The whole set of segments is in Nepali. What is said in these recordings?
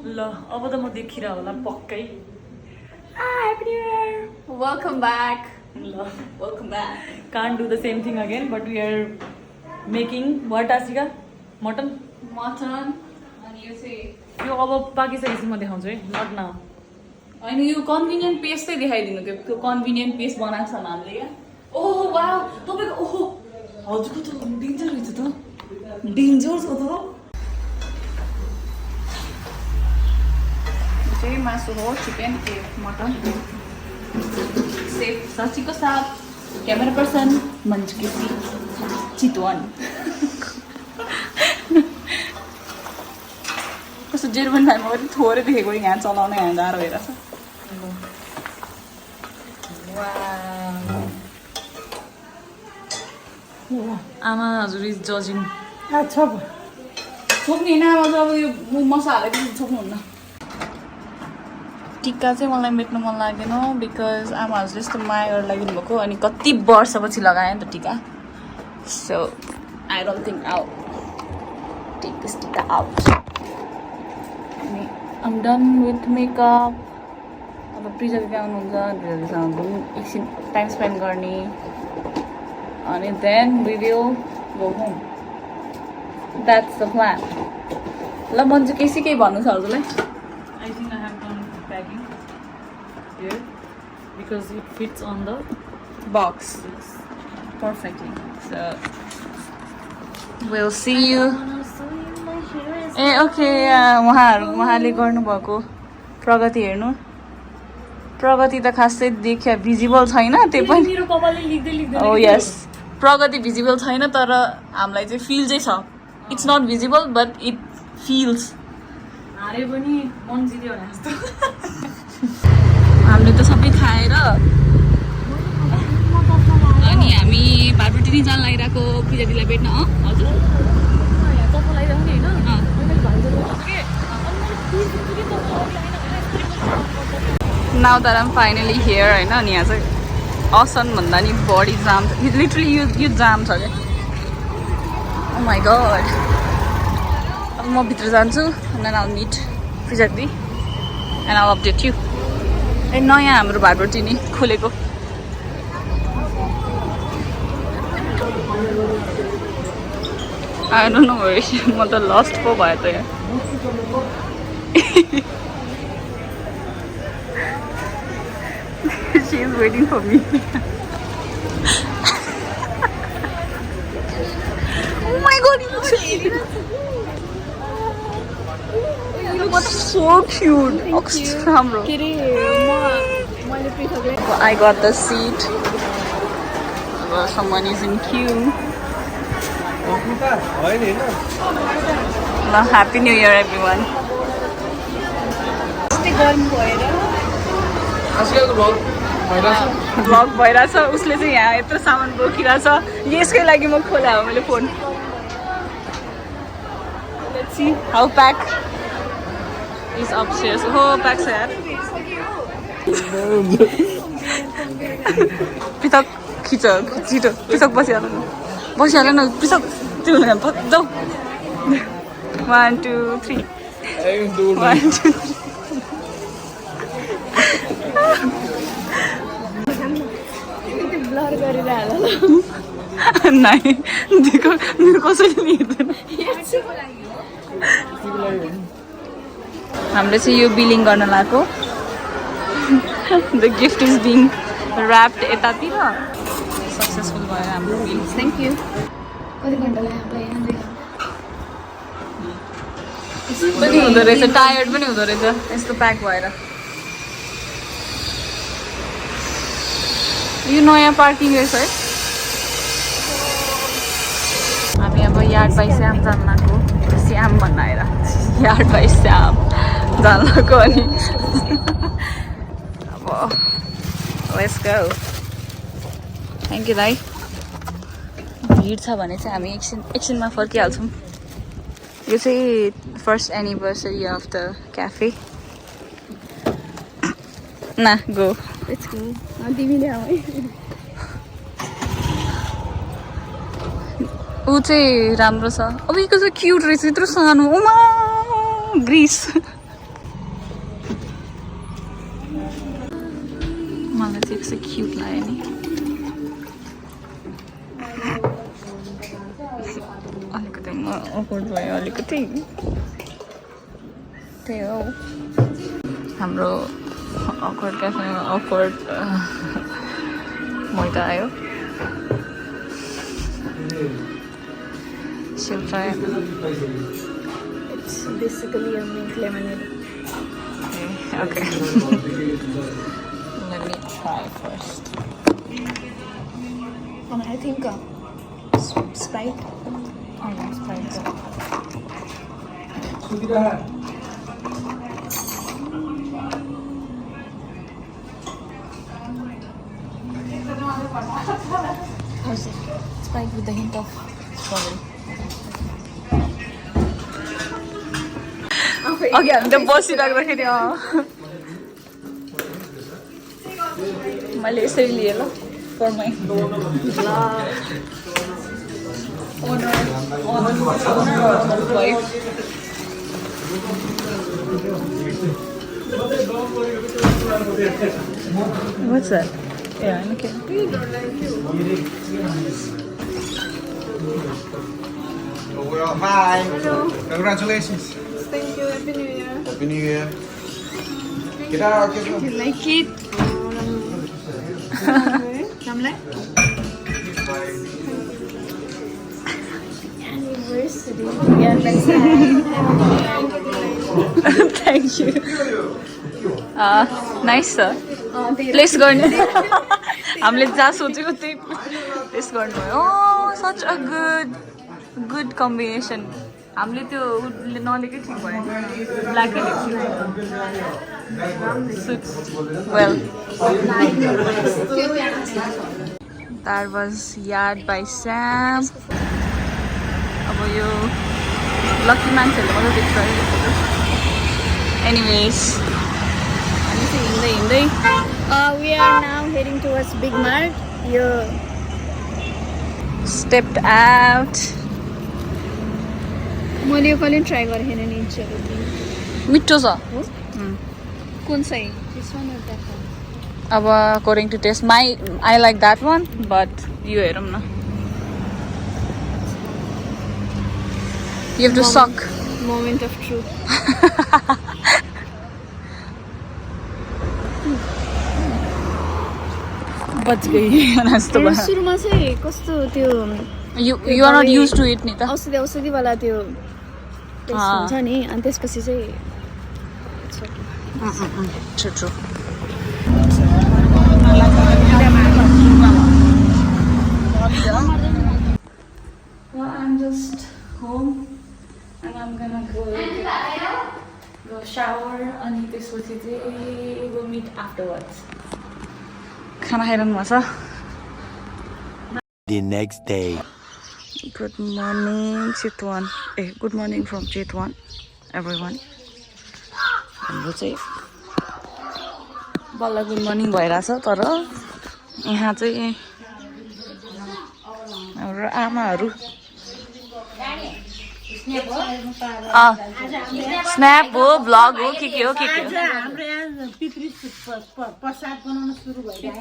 ल अब त म देखिरा होला पक्कै Happy New Year! Welcome back. ल Welcome back. can't do the same thing again but we are making what Asika mutton Mutton. And you say, यो अब पाकिसकेपछि म देखाउँछु है नट नाउ होइन यो कन्भिनियन्ट पेस्ट चाहिँ देखाइदिनु त्यो कन्भिनियन्ट पेस्ट बनाएको छ हामीले क्या ओहो वाउ तपाईँको ओहो हजुरको त डेन्जर रहेछ त डेन्जर छ त यो चाहिँ मासु हो चिकन ए मटन सेफ सचिको साथ क्यामेरा पर्सन मन्च केसी चितवन कस्तो जेर्मन भाइमा पनि थोरै देखेको यहाँ चलाउन यहाँ गाह्रो भइरहेछ आमा हजुर इज जजिङ छोप्ने होइन अब यो मसला हालेपछि छोप्नुहुन्न टिक्का चाहिँ मलाई मेट्नु मन लाग्दैन बिकज आमाहरूले यस्तो माया गरेर लगाइदिनु भएको अनि कति वर्षपछि लगाएँ नि त tika so I don't think out take this tika out अनि आम डन विथ मेकअप अब प्रिजाको क्या आउनुहुन्छ प्रिजासँग पनि एकछिन टाइम स्पेन्ड गर्ने अनि then we will go home that's the plan ल मन्जु केसी केही भन्नु छ हजुरलाई I think I have done packing here because it fits on the box perfectly so we'll see you A okay उहाँले गर्नुभएको प्रगति हेर्नु प्रगति त खासै देखिया भिजिबल छैन त्यो पनि मेरो कपालले लेख्दै लेख्दै ओ यस प्रगति भिजिबल छैन तर हामीलाई चाहिँ फिल चाहिँ छ it's not visible but it feels हारे पनि मन जित्यो भने जस्तो हामीले त सबै खाएर अनि हामी भातबुटी जान लागिरहेको पूजा दिदीलाई भेट्न हजुर now that I'm finally here होइन अनि यहाँ चाहिँ असन भन्दा नि बडी जाम छ लिटरली यो जाम छ क्या ओ माई गड अब म भित्र जान्छु एन्ड आल मिट पूजा दिदी एन्ड आल अपडेट यु ए नयाँ हाम्रो भातबुटी नि खोलेको आई डोन्ट नो म त लस्ट पो भयो त यहाँ She is waiting for me. Oh my god, you look so cute. I got the seat. Well, someone is in queue. Well, Happy New Year, everyone. Vlog भइरहेछ उसले चाहिँ यहाँ यत्रो सामान बोकिरहेछ यसकै लागि म खोला हो मैले phone let's see how pack is upstairs हो प्याक छ यार पृथक खिच छिटो पृथक बसिहाल न पृथक त्यो जाऊ 1 2 3 1 2 3 नाही देखो मेरो कसैले लिँदैन हामीले चाहिँ यो बिलिङ गर्न लागेको the gift is being wrapped यतातिर सक्सेसफुल भयो हाम्रो बिल थ्याङ्क यू कति घन्टा पनि हुँदो रहेछ टायर्ड पनि हुँदो रहेछ यस्तो प्याक भएर यो नयाँ पार्किङ रहेछ है हामी अब यार्ड बाई श्याम जान लाग्यो श्याम भन्न आएर यार्ड बाई श्याम जान लाग्यो अनि अब लेट्स गो थ्याङ्क यू दाइ भिड छ भने चाहिँ हामी एकछिनमा फर्किहाल्छौँ यो चाहिँ first anniversary of the cafe ना गो लेट्स गो तिमीले ऊ चाहिँ राम्रो छ अब यो कसो क्युट रहेछ यत्रो सानो ओमा ग्रिस मलाई चाहिँ यस्तो क्युट लाग्यो नि अलिकति म अकवर्ड भयो अलिकति त्यही हो हाम्रो अकवर्ड क्याफेमा अकवर्ड मैदा आयो She'll try it. It's basically a mint lemonade. Okay. Let me try first. And I think Sprite. Oh, yeah, Sprite. How's it? Sprite with a hint of strawberry. अघि हामी त बसिराख्दाखेरि मैले यसरी लिएँ ल for my What's that? Yeah, I'm okay. Well, hi. Hello. Congratulations. Thank you. Happy New Year. Happy New Year. Get out, get out. You like it? Namlai? Anniversary. Yeah, thanks. Thank you. Nice sir. Place गर्ने हामीले जहाँ सोचेको त्यही प्लेस गर्नुभयो सच अ गुड कम्बिनेसन हामीले त्यो उडले नलेकै ठिक भयो ब्ल्याकै suits well that was yard by Sam अब यो लकी मान्छेहरूले मात्रै देख्छ है एनिवेज हामी चाहिँ हिँड्दै हिँड्दै We are now heading towards Big Mart. stepped out मैले यो कहिले ट्राई गरेको थिएन नि इन्चहरू मिठो छ कुन चाहिँ this one or that one अब according to taste I like that one but यो हेरौँ न you have to suck moment of truth बच गई जस्तो भयो सुरुमा चाहिँ कस्तो त्यो you are not used to it नि त औषधिवाला त्यो टेस्ट हुन्छ नि अनि त्यसपछि चाहिँ true true Well, I'm just home and I'm gonna go shower and त्यसपछि चाहिँ we'll meet afterwards. खाना खाइरहनु भएको छ The next day. Good morning Chitwan. Good morning from Chitwan everyone. हाम्रो चाहिँ बल्ल गुड मर्निङ भइरहेछ तर यहाँ चाहिँ हाम्रो आमाहरू स्न्याप हो भ्लग हो के हो हाम्रो यहाँ पितृ प्रसाद बनाउन सुरु भइरहेको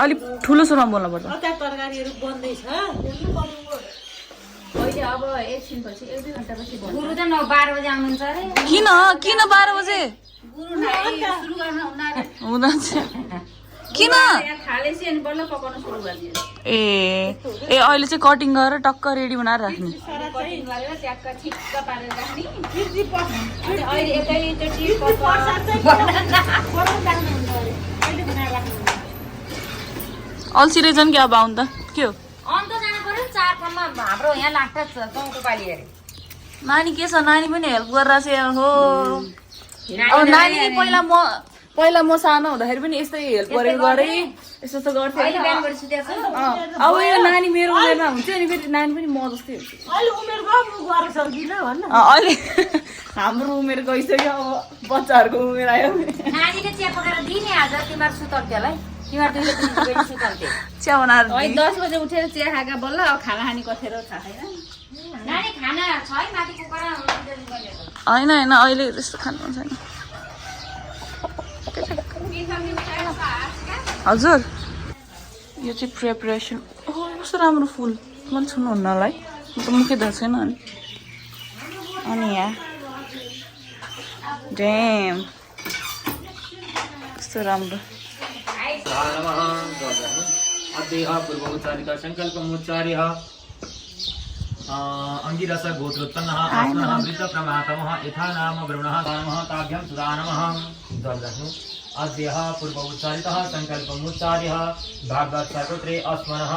अलिक ठुलो स्वरमा बोल्नु पर्छ अचार तरकारीहरू बन्दैछ अब एकछिनपछि 1-2 घन्टापछि गुरु त 12 बजे आउनुहुन्छ अरे किन 12 बजे गुरु नै सुरु गर्न हुँदा किन थालेपछि अनि बल्ल पकाउन सुरु गर्ने ए अहिले चाहिँ कटिङ गरेर टक्क रेडी बनाएर राख्ने कटिङ गरेर ट्याक्क ठिक्क पारेर राख्ने अनि अहिले एकैचोटि अल्छी रहेछन् कि अब आउनु त के हो अन्त जानु पर्यो 4 ठाउँमा हाम्रो यहाँ लाग्छ चौको पाली अरे नानी के छ नानी पनि हेल्प गरिरहेछ हो अब नानी पहिला म सानो हुँदाखेरि पनि यस्तै हेल्प गरेको गरेँ यस्तो गर्थेँ अहिले बिहान गरी सुतेको छु अब यो नानी मेरो उमेरमा हुन्छ अनि फेरि नानी पनि म जस्तै हुन्छ अहिले उमेर गयो गएर सक्दिन भन्न अहिले हाम्रो उमेर गइसक्यो अब बच्चाहरूको उमेर आयो नानीले चिया पकाएर दिने आज तिमीहरू सुतक्यालाई तिमीहरू दुईले पनि गई सुताउँथे चिया बनाएर है 10 बजे उठेर चिया खाएका बल्ल अब खाना खाने कथेर थाहा छैन नानी खाना छ है माथि कुकरमा होइन होइन अहिले त्यस्तो खानु मन छैन हजुर यो चाहिँ प्रिपरेसन कस्तो राम्रो फुल मन छुनुहुन्न होला है म त मुखै थाहा छैन अनि यहाँ ड्याम कस्तो राम्रो अद्यः पूर्वोच्चारित संकल्पमुच्चार्यः अंगिरस गोत्रोत्पन्नः आत्मनः वृद्धप्रमातमः यथा नाम ब्रह्मणः दानमः ताभ्यं सुदानमः दर्दनु अद्यः पूर्वोच्चारितः संकल्पमुच्चार्यः भागवत सर्वत्रे अस्मनः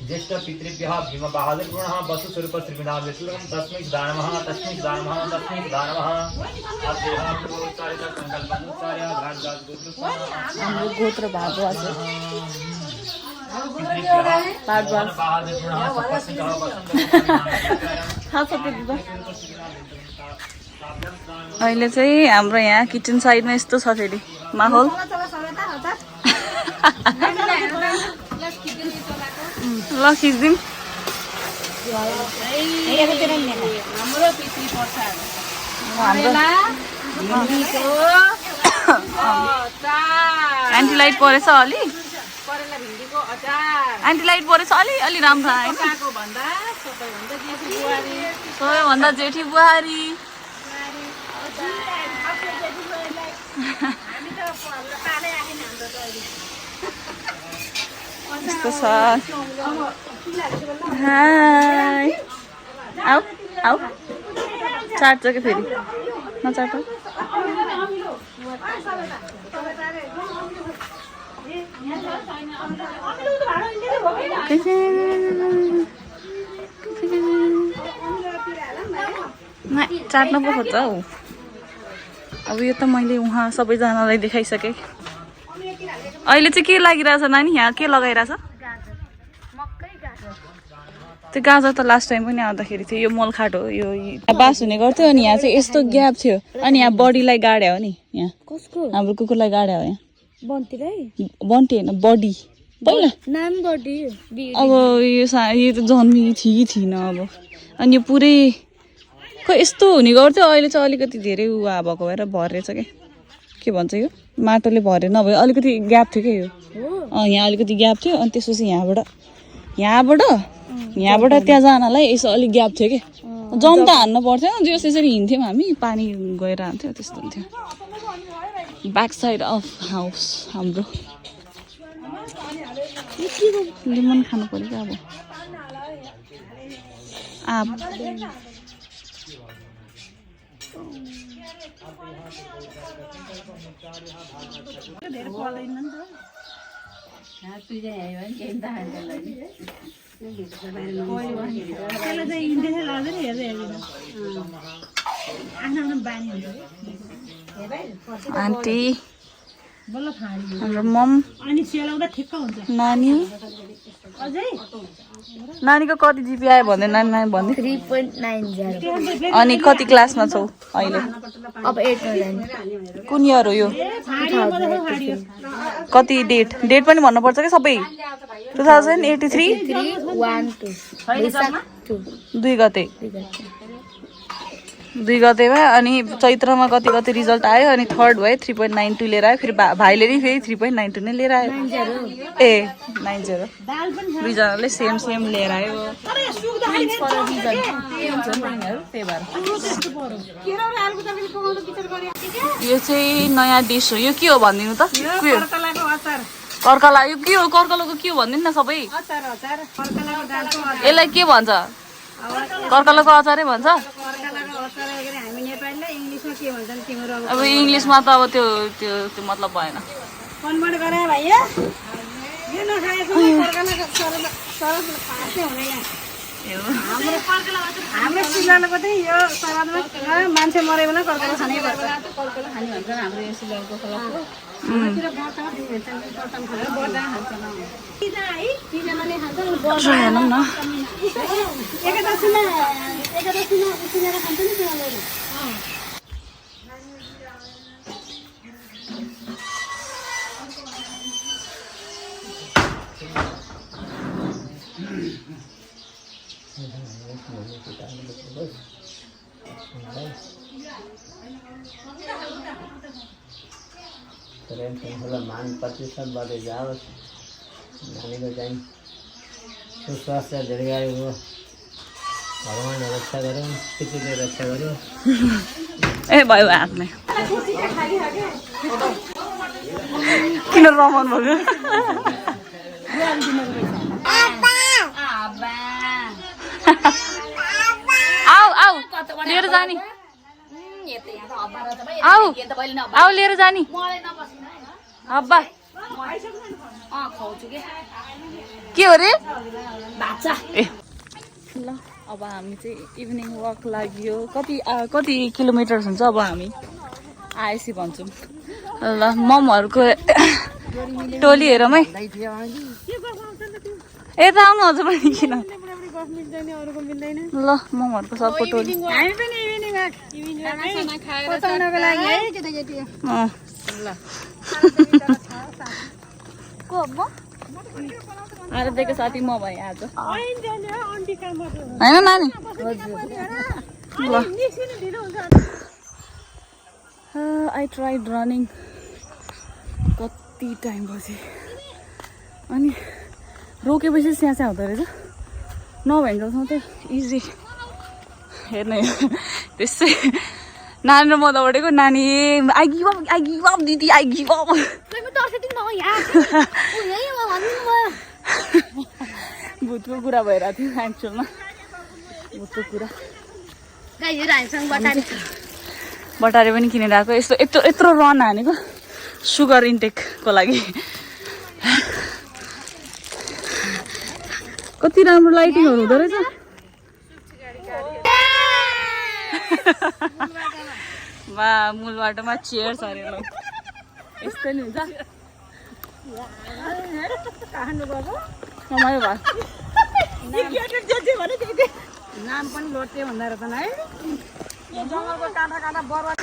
ज्येष्ठ पितृभ्यः भीमबहादुरगुणः वसुस्वरूप श्रीविनाव्यसुरं तस्मै सुदानमः तस्मै सुदानमः तस्मै सुदानमः अद्यः पूर्वोच्चारितः संकल्पमुच्चार्यः भागवत गोत्रोत्पन्नः हाम्रो गोत्र भागवत अहिले चाहिँ हाम्रो यहाँ किचन साइडमा यस्तो छ फेरि माहौल ल खिच्दिउँ हाम्रो पितृ प्रसाद एन्टी लाइट परेछ अलि करेला भिन्डीको अचार एन्टी लाइट परेछ अलि अलि राम्रो आएन पकाएको भन्दा सबैभन्दा जेठी बुहारी यस्तो छ हाई आऊ आऊ चाट्छ कि फेरि नचाट चाट्न पो खोज्छ हौ अब यो त मैले उहाँ सबैजनालाई देखाइसकेँ अहिले चाहिँ के लागिरहेछ नानी यहाँ के लगाइरहेछ त्यो गाजर त लास्ट टाइम पनि आउँदाखेरि थियो यो मलखाट हो यो बास हुने गर्थ्यो अनि यहाँ चाहिँ यस्तो ग्याप थियो अनि यहाँ बडीलाई गाड्या हो नि यहाँ हाम्रो कुकुरलाई गाड्या हो यहाँ बन्टी होइन बडी पहिला अब यो त जन्मी थियो कि थिएन अब अनि यो पुरै खोइ यस्तो हुने गर्थ्यो अहिले चाहिँ अलिकति धेरै उहाँ भएको भएर भरेछ के भन्छ यो माटोले भरे नभए अलिकति ग्याप थियो क्या यो यहाँ अलिकति ग्याप थियो अनि त्यसपछि यहाँबाट त्यहाँ जानलाई यसो अलिक ग्याप थियो कि जम त हान्नु पर्थ्यो जस यसरी हिँड्थ्यौँ हामी पानी गएर हान्थ्यो त्यस्तो हुन्थ्यो ब्याक साइड अफ हाउस हाम्रो लेमन खानु पर्यो क्या अब आन्टी हाम्रो मम नानी नानीको कति जिपी आयो भन्दै नानी भन्दै 3.90 अनि कति क्लासमा छौ अहिले अब 8 मा जाने कुन इयर हो यो कति डेट पनि भन्नुपर्छ कि सबै 2083 2 गते 2 गतेमा अनि चैत्रमा कति रिजल्ट आयो अनि थर्ड भयो 3.92 लिएर आयो फेरि भाइले नि फेरि 3.92 नै लिएर आयो ए 90 दुईजनाले सेम लिएर आयो यो चाहिँ नयाँ डिस हो यो के हो भनिदिनु त कर्कला यो के हो कर्कलाको के हो भनिदिनु न सबै यसलाई के भन्छ कर्कलाको अचारै भन्छ अब इङ्ग्लिसमा त अब त्यो मतलब भएन हाम्रो सिलनको चाहिँ यो सरादमा मान्छे मरे बेला कर्कला खानै पर्छ हाम्रो यो सिलको फलको मान प्रतिशत बढेर जाओस् नानीको चाहिँ सुस्वास्थ्य दीर्घायु हो भगवान्ले रक्षा गरौँ पृथ्वीले रक्षा गरौँ ए भयो हातमै किन रमाउनु भयो आऊ आऊ लिएर जाने आऊ आऊ लिएर जाने हब्बा के हो रे ए ल अब हामी चाहिँ इभिनिङ वक लाग्यो कति किलोमिटर हुन्छ अब हामी आएपछि भन्छौँ ल ममहरूको टोली हेरौँ है यता आउनु हजुर पनि किन ल ममहरूको सबको टोली आएर दिएको साथी म भएँ आज होइन नानी ल आई ट्राइड रनिङ कति टाइम पछि अनि रोकेपछि स्यास्या हुँदो रहेछ नभएकोसँग त इजी हेर्ने त्यसै नानी र म दौडेको नानी आई गिभ अप दिदी आई गिभ अप भूतको कुरा भइरहेको थियो एक्चुअलमा भूतको कुरा बटारे पनि किनेर आएको यत्रो रन हानेको सुगर इन्टेकको लागि कति राम्रो लाइटिङहरू हुँदो रहेछ वा मूल बाटोमा चेयर्स अरे ल यस्तै नि हुन्छ रमायो भयो नाम पनि लोटे भन्दा रहेछन् है जङ्गलको काँटा काँटा बर्बाद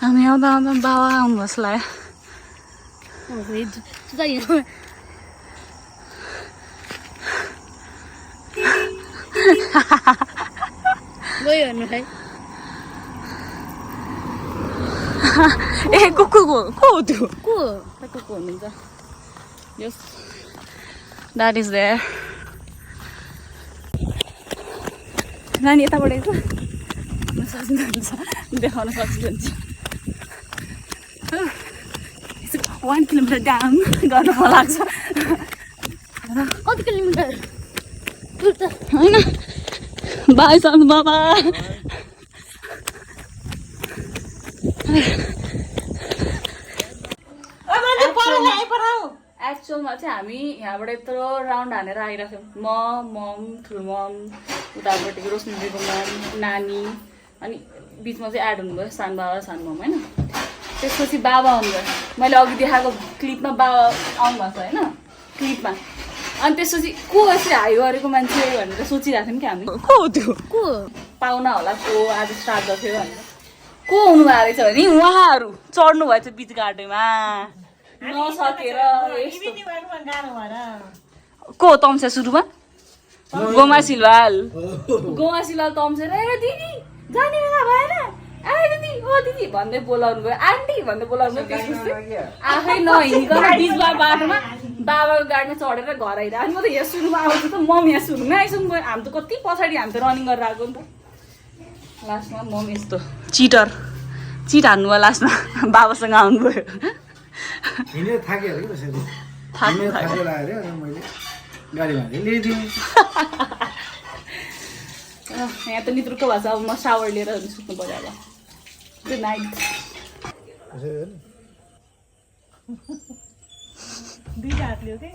हामी आउँदा आउँदा बाबा आउनुहोस् लाग्यो गयो हेर्नु है ए को हो त्यो को हुनुहुन्छ यस द्याट इज देयर नानी यताबाट यसो सजिन्छ देखाउन सजिन्छ 1 किलोमिटर डाउन गर्नु मन लाग्छ कति किलोमिटर होइन बाई सन्त बाबा एक्चुअलमा चाहिँ हामी यहाँबाट यत्रो राउन्ड हानेर आइरहेको थियौँ म मम ठुलो मम उतापट्टिको रोशनी दिदीको मम नानी अनि बिचमा चाहिँ एड हुनुभयो सानो बाबा सानो मम होइन त्यसपछि बाबा आउनुभयो मैले अघि देखाएको क्लिपमा बाबा आउनुभएको छ होइन क्लिपमा अनि त्यसपछि को यसरी हाई गरेको मान्छे भनेर सोचिरहेको थियौँ कि हामी को हो त्यो को पाहुना होला को आज स्टार्ट गर्थ्यो भनेर को हुनुभएको रहेछ भने उहाँहरू चढ्नु भएछ बिच गाडीमा नसकेर को तम्से सुरुमा गोमा सिलवाल तम्सेर ए दिदी जाने बेला भएन ए दिदी ओ दिदी भन्दै बोलाउनु भयो आन्टी भन्दै बोलाउनु भयो त्यसपछि आफै नहिँडिकन बिचमा बाटोमा बाबाको गाडीमा चढेर घर आइरह अनि म त यहाँ सुरुमा आउँछु त मम यहाँ सुरुमा आइसक्नु भयो हामी त कति पछाडि हामी त रनिङ गरेर आएको नि त लास्टमा मम यस्तो चिट हान्नु भयो लास्टमा बाबासँग आउनुभयो हिँडेर थाकिहाल्यो कि त्यसरी थाकेर आएर अनि मैले गाडीमा ल्याइदिएँ यहाँ त निद्रुको भएको छ अब म सावर लिएर सुत्नु पर्यो अब गुड नाइट दुईटा हात लियो कि